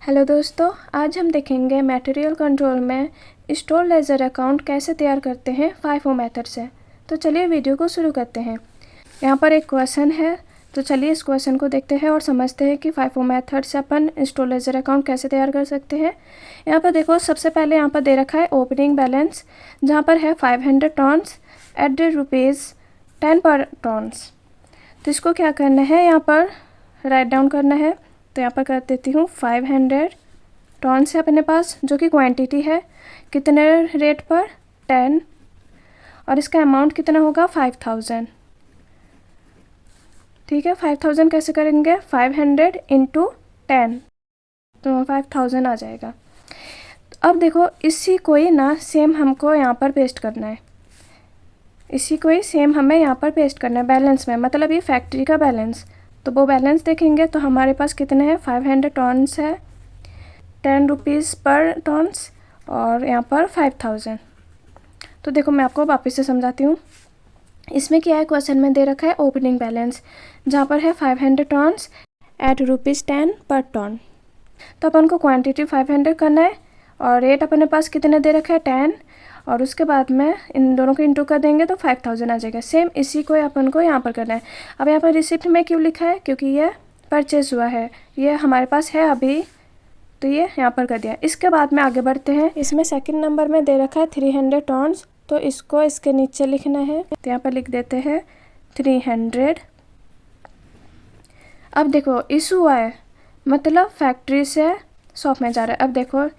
Hello दोस्तों, आज हम देखेंगे मटेरियल कंट्रोल में स्टोर लेजर अकाउंट कैसे तैयार करते हैं FIFO मेथड से। तो चलिए वीडियो को शुरू करते हैं। यहाँ पर एक क्वेश्चन है, तो चलिए इस क्वेश्चन को देखते हैं और समझते हैं कि FIFO मेथड से अपन स्टोर लेजर अकाउंट कैसे तैयार कर सकते हैं। यहाँ पर देखो, सबसे पहले यहाँ पर दे रखा है ओपनिंग बैलेंस, जहाँ पर है 500 टॉन्स एट ₹10 पर टॉन्स। तो इसको क्या करना है, यहाँ पर राइट डाउन करना है। तो यहाँ पर कर देती हूँ 500 टॉन्स है अपने पास, जो कि क्वांटिटी है कितने रेट पर 10, और इसका अमाउंट कितना होगा 5000। ठीक है, 5000 कैसे करेंगे, 500 × 10 तो 5000 आ जाएगा। अब देखो, इसी को ही ना सेम हमको यहाँ पर पेस्ट करना है, इसी को ही सेम हमें यहाँ पर पेस्ट करना है बैलेंस में, मतलब ये फैक्ट्री का बैलेंस। तो वो बैलेंस देखेंगे तो हमारे पास कितने हैं, 500 टॉन्स है, ₹10 पर टॉन्स, और यहाँ पर 5000। तो देखो मैं आपको वापस से समझाती हूँ। इसमें क्या है, क्वेश्चन में दे रखा है ओपनिंग बैलेंस, जहाँ पर है 500 टॉन्स एट ₹10 पर टॉन। तो अपन को क्वांटिटी 500 करना है और रेट अपने पास कितने दे रखा है 10, और उसके बाद में इन दोनों को इंटू कर देंगे तो 5000 आ जाएगा। सेम इसी को अपन को यहाँ पर करना है। अब यहाँ पर रिसिप्ट में क्यों लिखा है, क्योंकि ये परचेज हुआ है, ये हमारे पास है अभी, तो ये यहाँ पर कर दिया। इसके बाद में आगे बढ़ते हैं। इसमें सेकंड नंबर में दे रखा है 300 टॉन्स, तो इसको इसके नीचे लिखना है, तो यहाँ पर लिख देते हैं 300। अब देखो इशू हुआ है, मतलब फैक्ट्री से शॉप में जा रहा है। अब देखो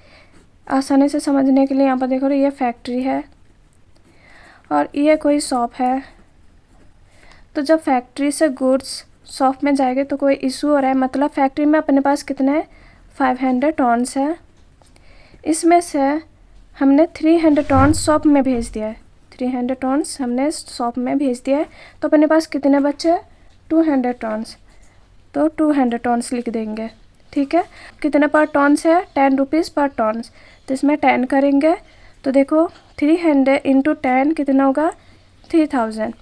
आसानी से समझने के लिए यहाँ पर देखो, ये फैक्ट्री है और ये कोई शॉप है। तो जब फैक्ट्री से गुड्स शॉप में जाएंगे तो कोई इशू हो रहा है, मतलब फैक्ट्री में अपने पास कितना है 500 टॉन्स है, इसमें से हमने 300 टॉन्स शॉप में भेज दिया है, 300 टॉन्स हमने शॉप में भेज दिया है। तो अपने पास कितने बचे 200 टॉन्स, तो 200 टॉन्स लिख देंगे। ठीक है, कितने पर टॉन्स है, ₹10 पर टॉन्स, तो इसमें 10 करेंगे तो देखो 300 × 10 कितना होगा 3000,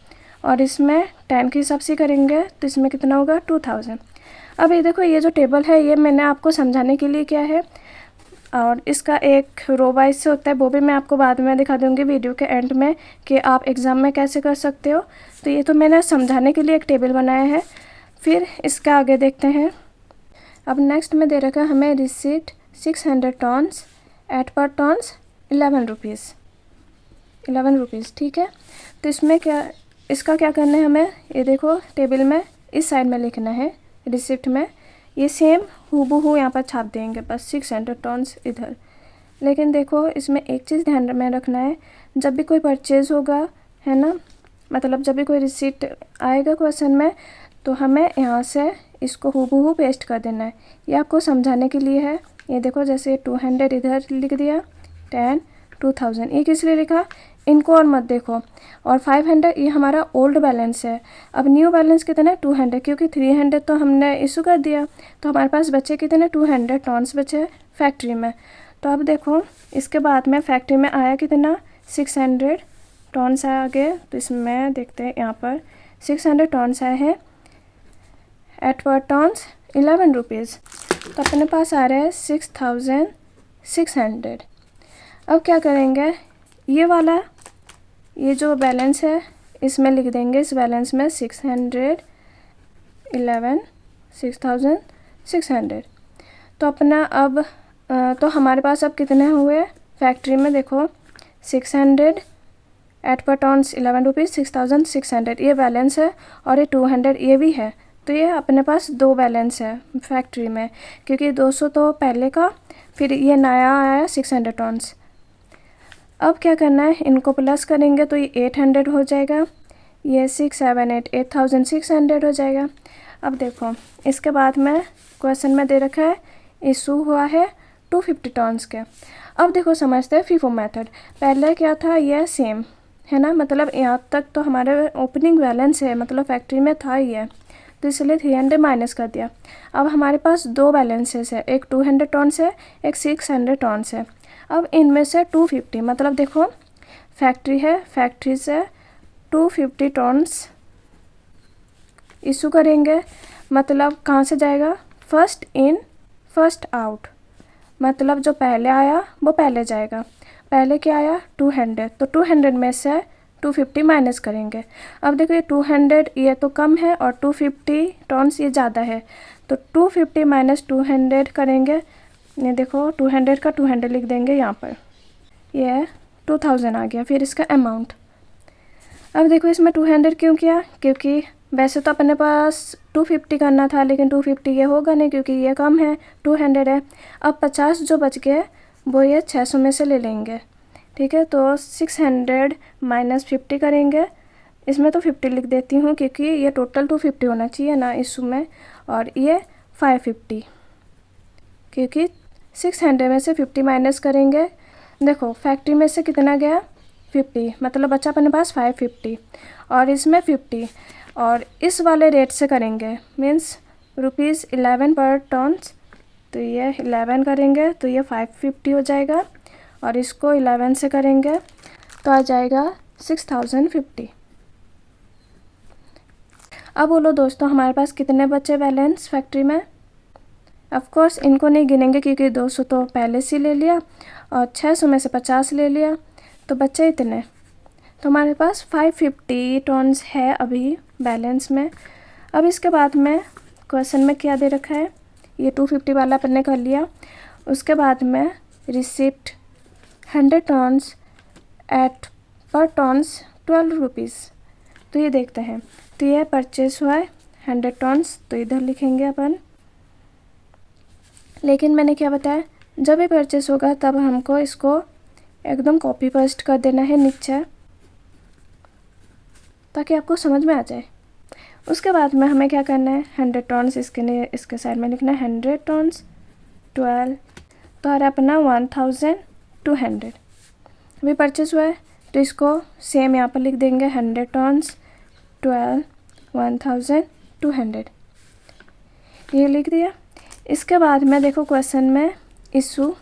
और इसमें 10 के हिसाब से करेंगे तो इसमें कितना होगा 2000। अब ये देखो, ये जो टेबल है ये मैंने आपको समझाने के लिए किया है, और इसका एक रो वाइज से होता है, वो भी मैं आपको बाद में दिखा दूँगी वीडियो के एंड में कि आप एग्ज़ाम में कैसे कर सकते हो। तो ये तो मैंने समझाने के लिए एक टेबल बनाया है। फिर इसका आगे देखते हैं। अब नेक्स्ट में दे रखा है हमें रिसीट 600 टॉन्स एट पर टॉन्स ₹11। ठीक है, तो इसमें क्या, इसका क्या करना है हमें, ये देखो टेबल में इस साइड में लिखना है, रिसिप्ट में ये सेम हूबहू यहाँ पर छाप देंगे, बस 600 टॉन्स इधर। लेकिन देखो इसमें एक चीज़ ध्यान में रखना है, जब भी कोई परचेज़ होगा, है ना, मतलब जब भी कोई रिसीट आएगा क्वेश्चन में, तो हमें यहाँ से इसको हूबहू पेस्ट कर देना है। ये आपको समझाने के लिए है। ये देखो जैसे 200 इधर लिख दिया, 10, 2000, ये किस लिए लिखा, इनको और मत देखो। और 500 ये हमारा ओल्ड बैलेंस है। अब न्यू बैलेंस कितना है 200, क्योंकि 300 तो हमने इशू कर दिया, तो हमारे पास बचे कितने 200 टॉन्स बचे फैक्ट्री में। तो अब देखो इसके बाद में फैक्ट्री में आया कितना 600 टॉन्स आ गए। तो इसमें देखते हैं, यहाँ पर 600 टॉन्स आए हैं एट पर टॉन्स ₹11। तो अपने पास आ रहा है 6600। अब क्या करेंगे, ये वाला, ये जो बैलेंस है इसमें लिख देंगे, इस बैलेंस में 6600। तो अपना अब तो हमारे पास अब कितने हुए फैक्ट्री में, देखो 600 एट पर टॉन्स ₹11, 6600 ये बैलेंस है, और ये 200 ये भी है। तो ये अपने पास दो बैलेंस है फैक्ट्री में, क्योंकि 200 तो पहले का, फिर ये नया आया 600 टॉन्स। अब क्या करना है, इनको प्लस करेंगे तो ये 800 हो जाएगा, ये 6, 7, 8, 8600 हो जाएगा। अब देखो इसके बाद में क्वेश्चन में दे रखा है इशू हुआ है 250 टॉन्स के। अब देखो समझते हैं FIFO मेथड। पहले क्या था, ये सेम है ना, मतलब यहाँ तक तो हमारे ओपनिंग बैलेंस है, मतलब फैक्ट्री में था ये, तो इसलिए 300 माइनस कर दिया। अब हमारे पास दो बैलेंसेस है, एक 200 टॉन्स है, एक 600 टॉन्स है। अब इनमें से 250, मतलब देखो फैक्ट्री है, फैक्ट्री से 250 टॉन्स इशू करेंगे, मतलब कहाँ से जाएगा, फर्स्ट इन फर्स्ट आउट, मतलब जो पहले आया वो पहले जाएगा। पहले क्या आया 200, तो 200 में से 250 माइनस करेंगे। अब देखो ये 200 ये तो कम है और 250 टन्स ये ज़्यादा है, तो 250 माइनस 200 करेंगे। ये देखो 200 का 200 लिख देंगे यहाँ पर, ये 2000 आ गया। फिर इसका अमाउंट, अब देखो इसमें 200 क्यों किया, क्योंकि वैसे तो अपने पास 250 करना था, लेकिन 250 ये होगा नहीं क्योंकि ये कम है, 200 है। अब 50 जो बच गए वो ये 600 में से ले लेंगे, ठीक है। तो 600 माइनस 50 करेंगे। इसमें तो 50 लिख देती हूँ क्योंकि ये टोटल 250 होना चाहिए ना इस में, और ये 550, क्योंकि 600 में से 50 माइनस करेंगे। देखो फैक्ट्री में से कितना गया 50, मतलब बचा अपने पास 550, और इसमें 50, और इस वाले रेट से करेंगे मीन्स ₹11 पर टन्स, तो ये 11 करेंगे तो ये 550 हो जाएगा, और इसको 11 से करेंगे तो आ जाएगा 6050। अब बोलो दोस्तों हमारे पास कितने बचे बैलेंस फैक्ट्री में। ऑफ कोर्स इनको नहीं गिनेंगे क्योंकि 200 तो पहले से ले लिया और 600 में से 50 ले लिया, तो बच्चे इतने। तो हमारे पास 550 टन्स है अभी बैलेंस में। अब इसके बाद में क्वेश्चन में क्या दे रखा है, ये 250 वाला अपन ने कर लिया। उसके बाद में रिसिप्ट 100 टन्स एट पर टन्स 12 रुपीज़, तो ये देखते हैं। तो ये परचेस हुआ है 100 टन्स, तो इधर लिखेंगे अपन। लेकिन मैंने क्या बताया, जब ये परचेस होगा तब हमको इसको एकदम कॉपी पेस्ट कर देना है नीचे, ताकि आपको समझ में आ जाए। उसके बाद में हमें क्या करना है, 100 टन्स इसके साइड में लिखना है 100 टन्स 12, तो आ रहा अपना 1200। अभी परचेस हुआ है तो इसको सेम यहाँ पर लिख देंगे 100 टन्स 12 1200, ये लिख दिया। इसके बाद में देखो क्वेश्चन में इशू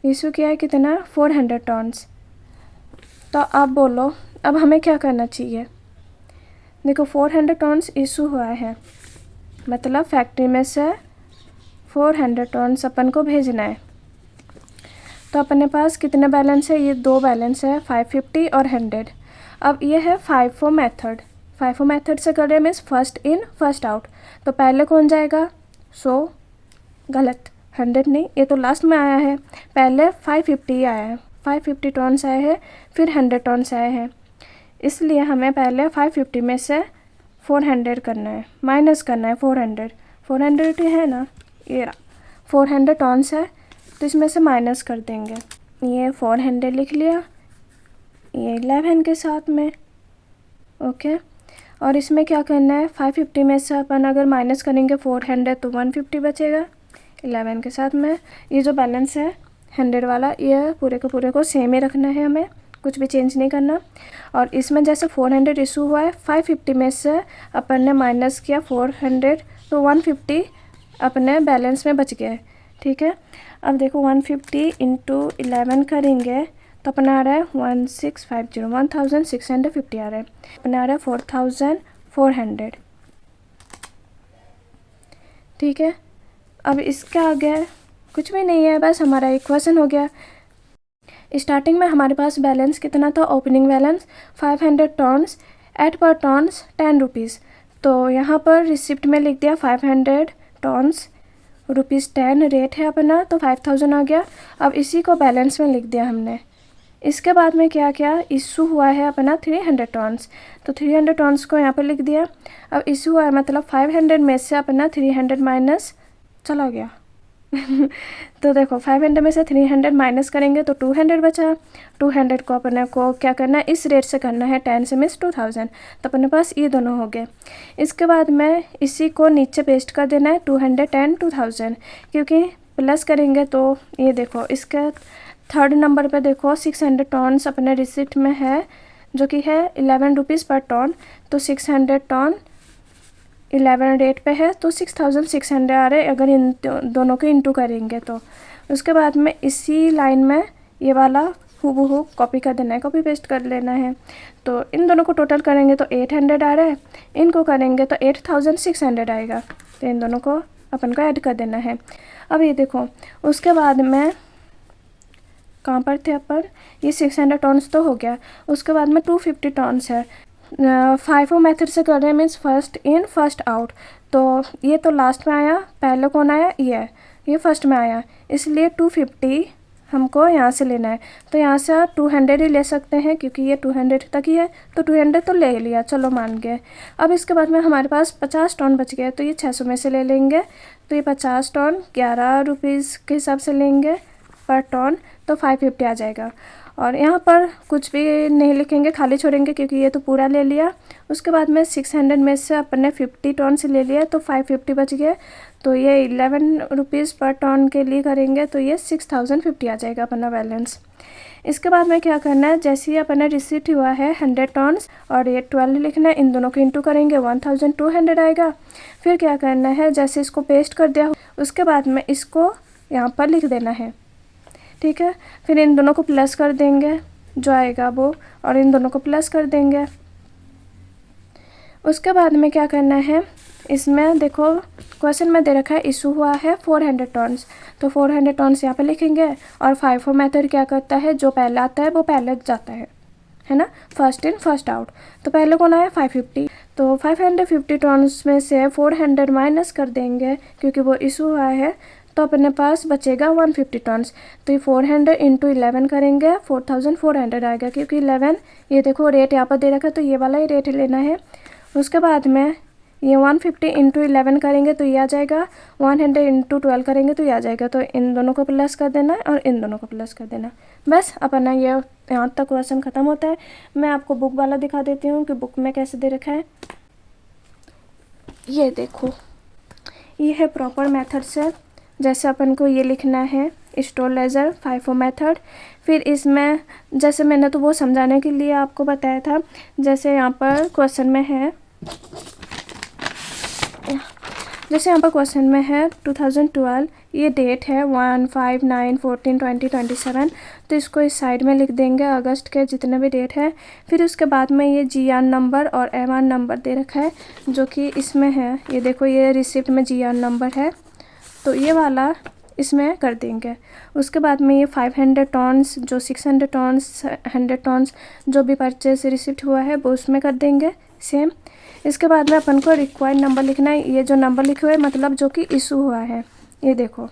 क्या है, कितना 400 टन्स। तो अब बोलो अब हमें क्या करना चाहिए। देखो 400 टन्स इशू हुआ है, मतलब फैक्ट्री में से 400 टन्स अपन को भेजना है। तो अपने पास कितने बैलेंस है, ये 2 बैलेंस है 550 और 100। अब ये है FIFO मेथड। FIFO मेथड से कर रहे means first in first out, तो पहले कौन जाएगा, गलत 100 नहीं, ये तो लास्ट में आया है। पहले 550 आया है, 550 टन्स आए हैं, फिर 100 टन्स आए हैं, इसलिए हमें पहले 550 में से 400 करना है, माइनस करना है 400 है ना, ये 400 टन्स है, तो इसमें से माइनस कर देंगे। ये 400 लिख लिया, ये 11 के साथ में, ओके। और इसमें क्या करना है, 550 में से अपन अगर माइनस करेंगे 400 तो 150 बचेगा 11 के साथ में। ये जो बैलेंस है 100 वाला, ये पूरे के पूरे को सेम ही रखना है, हमें कुछ भी चेंज नहीं करना। और इसमें जैसे 400 इशू हुआ है, 550 में से अपन ने माइनस किया 400, तो 150 अपने बैलेंस में बच गए, ठीक है। अब देखो 150 × 11 करेंगे तो अपना आ रहा है 1650, 1650 आ रहा है, अपना आ रहा है 4400, ठीक है। अब इसका आगे कुछ भी नहीं है, बस हमारा इक्वेशन हो गया। स्टार्टिंग में हमारे पास बैलेंस कितना था, ओपनिंग बैलेंस 500 टन्स एट पर टन्स 10 रुपीज़, तो यहाँ पर रिसिप्ट में लिख दिया 500 टन्स ₹10 रेट है अपना, तो 5000 आ गया। अब इसी को बैलेंस में लिख दिया हमने। इसके बाद में क्या क्या इशू हुआ है अपना 300 टन्स, तो 300 टन्स को यहाँ पर लिख दिया। अब इशू हुआ है मतलब 500 में से अपना 300 माइनस चला गया तो देखो 500 में से 300 माइनस करेंगे तो 200 बचा। 200 को अपने को क्या करना है, इस रेट से करना है 10 से मीन्स 2000, तो अपने पास ये दोनों हो गए। इसके बाद में इसी को नीचे पेस्ट कर देना है 210 2000, क्योंकि प्लस करेंगे तो ये देखो इसके थर्ड नंबर पे देखो 600 टन्स अपने रिसिप्ट में है, जो कि है 11 रुपीज़ पर टन, तो 600 टन 11 रेट पे है तो 6600 आ रहे अगर इन दोनों के इंटू करेंगे तो। उसके बाद में इसी लाइन में ये वाला हूबहू कॉपी कर देना है, कॉपी पेस्ट कर लेना है। तो इन दोनों को टोटल करेंगे तो 800 आ रहा है, इनको करेंगे तो 8600 आएगा, तो इन दोनों को अपन को ऐड कर देना है। अब ये देखो, उसके बाद में कहाँ पर थे अपन, ये 600 टन्स तो हो गया। उसके बाद में 250 टन्स है। फाइफो मेथड से कर रहे हैं, means first in first out. तो ये तो लास्ट में आया, पहले कौन आया, ये फर्स्ट में आया, इसलिए 250 हमको यहाँ से लेना है। तो यहाँ से आप 200 ही ले सकते हैं क्योंकि ये 200 तक ही है, तो 200 तो ले लिया, चलो मान गए। अब इसके बाद में हमारे पास 50 टन बच गए, तो ये 600 में से ले लेंगे। तो ये 50 टन 11 रुपीज़ के हिसाब से लेंगे पर टन, तो 550 आ जाएगा। और यहाँ पर कुछ भी नहीं लिखेंगे, खाली छोड़ेंगे क्योंकि ये तो पूरा ले लिया। उसके बाद में 600 में से अपन ने 50 टन से ले लिया, तो 550 बच गए। तो ये 11 रुपीज़ पर टन के लिए करेंगे, तो ये 6050 आ जाएगा अपना बैलेंस। इसके बाद में क्या करना है, जैसे ही अपना रिसीट हुआ है 100 टन्स और ये 12 लिखना है, इन दोनों को इंटू करेंगे 1200 आएगा। फिर क्या करना है, जैसे इसको पेस्ट कर दिया उसके बाद में इसको यहाँ पर लिख देना है, ठीक है। फिर इन दोनों को प्लस कर देंगे जो आएगा वो, और इन दोनों को प्लस कर देंगे। उसके बाद में क्या करना है, इसमें देखो क्वेश्चन में दे रखा है इशू हुआ है 400 टन्स, तो 400 टन्स यहाँ पे लिखेंगे। और फाइफो मेथड क्या करता है, जो पहले आता है वो पहले जाता है ना, फर्स्ट इन फर्स्ट आउट। तो पहले कौन आया 550, तो 550 टन्स में से 400 माइनस कर देंगे क्योंकि वो इशू हुआ है, तो अपने पास बचेगा 150 टन्स। तो ये 400 इंटू 11 करेंगे 4400 आएगा, क्योंकि 11 ये देखो रेट यहाँ पर दे रखा है, तो ये वाला ही रेट लेना है। उसके बाद में ये 150 इंटू 11 करेंगे तो ये आ जाएगा, 100 इंटू 12 करेंगे तो ये आ जाएगा। तो इन दोनों को प्लस कर देना है और इन दोनों को प्लस कर देना। बस अपना ये यहाँ तक क्वेश्चन ख़त्म होता है। मैं आपको बुक वाला दिखा देती हूँ कि बुक में कैसे दे रखा है। ये देखो, ये है प्रॉपर मेथड से, जैसे अपन को ये लिखना है स्टोर लेजर फाइफो मेथड। फिर इसमें जैसे मैंने तो वो समझाने के लिए आपको बताया था, जैसे यहाँ पर क्वेश्चन में है, जैसे यहाँ पर क्वेश्चन में है 2012, ये डेट है 1, 5, 9, 14, 20, 27, तो इसको इस साइड में लिख देंगे अगस्त के जितने भी डेट है। फिर उसके बाद में ये GR नंबर और MR नंबर दे रखा है जो कि इसमें है, ये देखो ये रिसिप्ट में GR नंबर है, तो ये वाला इसमें कर देंगे। उसके बाद में ये 500 टन्स, जो 600 टन्स, 100 टन्स जो भी परचेज रिसिप्ट हुआ है वो उसमें कर देंगे सेम। इसके बाद में अपन को रिक्वायर्ड नंबर लिखना है, ये जो नंबर लिखे हुए हैं मतलब जो कि इशू हुआ है, ये देखो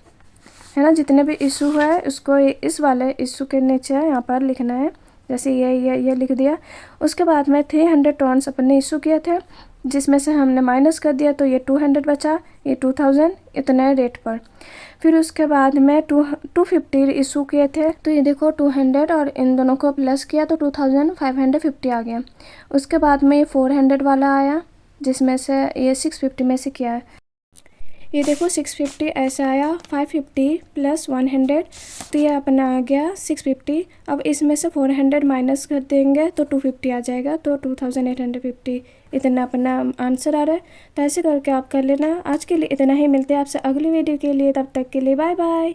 है ना, जितने भी इशू हुआ है उसको इस वाले इशू के नीचे यहाँ पर लिखना है। जैसे ये लिख दिया। उसके बाद में 300 टन्स अपन ने इशू किए थे, जिसमें से हमने माइनस कर दिया तो ये 200 बचा, ये 2000 इतने रेट पर। फिर उसके बाद में 250 इशू किए थे, तो ये देखो 200 और इन दोनों को प्लस किया तो 2550 आ गया। उसके बाद में ये 400 वाला आया, जिसमें से ये 650 में से किया है, ये देखो 650 ऐसा आया, 550 प्लस 100, तो ये अपना आ गया 650। अब इसमें से 400 माइनस कर देंगे तो 250 आ जाएगा, तो 2850 इतना अपना आंसर आ रहा है। तो ऐसे करके आप कर लेना। आज के लिए इतना ही, मिलते हैं आपसे अगली वीडियो के लिए, तब तक के लिए बाय बाय।